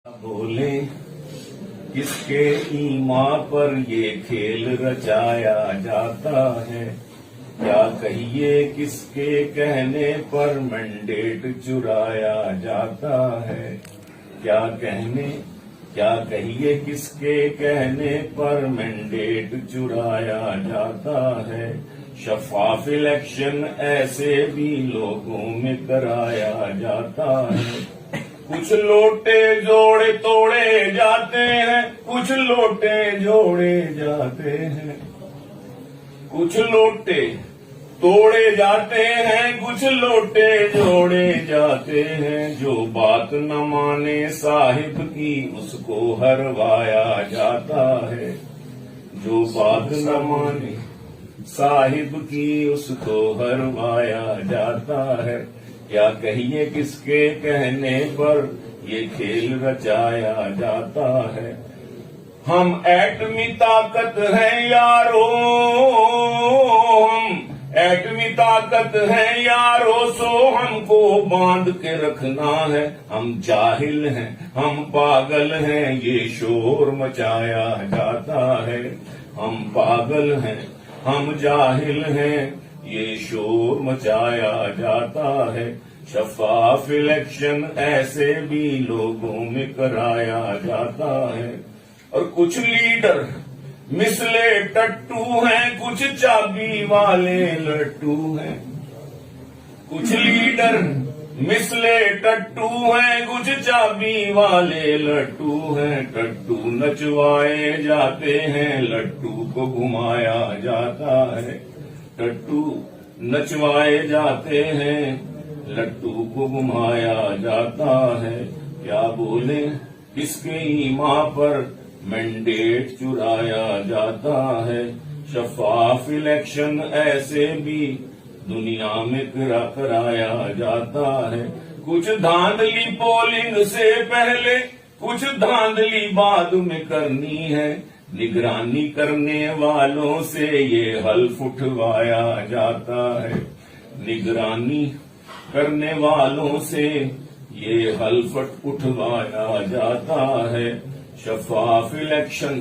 بولے کس کے ایمان پر یہ کھیل رچایا جاتا ہے، کیا کہیے کس کے کہنے پر مینڈیٹ چرایا جاتا ہے، کیا کہیے کس کے کہنے پر مینڈیٹ چرایا جاتا ہے۔ شفاف الیکشن ایسے بھی لوگوں میں کرایا جاتا ہے۔ کچھ لوٹے جوڑے توڑے جاتے ہیں، کچھ لوٹے جوڑے جاتے ہیں، کچھ لوٹے توڑے جاتے ہیں، کچھ لوٹے جوڑے جاتے ہیں۔ جو بات نہ مانے صاحب کی اس کو ہروایا جاتا ہے، جو بات نہ مانے صاحب کی اس کو ہروایا جاتا ہے۔ کیا کہیے کس کے کہنے پر یہ کھیل رچایا جاتا ہے۔ ہم ایٹمی طاقت ہیں یارو، ہم ایٹمی طاقت ہیں یارو، سو ہم کو باندھ کے رکھنا ہے۔ ہم جاہل ہیں، ہم پاگل ہیں، یہ شور مچایا جاتا ہے۔ ہم پاگل ہیں، ہم جاہل ہیں، یہ شور مچایا جاتا ہے۔ شفاف الیکشن ایسے بھی لوگوں میں کرایا جاتا ہے۔ اور کچھ لیڈر مسلے ٹٹو ہیں، کچھ چابی والے لٹو ہیں۔ کچھ لیڈر مسلے ٹٹو ہیں، کچھ چابی والے لٹو ہیں۔ ٹٹو نچوائے جاتے ہیں، لٹو کو گھمایا جاتا ہے۔ ٹٹو نچوائے جاتے ہیں، لٹو کو گھمایا جاتا ہے۔ کیا بولے کس کے ایمان پر مینڈیٹ چرایا جاتا ہے۔ شفاف الیکشن ایسے بھی دنیا میں کرایا جاتا ہے۔ کچھ دھاندلی پولنگ سے پہلے، کچھ دھاندلی بعد میں کرنی ہے۔ نگرانی کرنے والوں سے یہ حلف اٹھوایا جاتا ہے۔ نگرانی کرنے والوں سے یہ حلف اٹھوایا جاتا ہے۔ شفاف الیکشن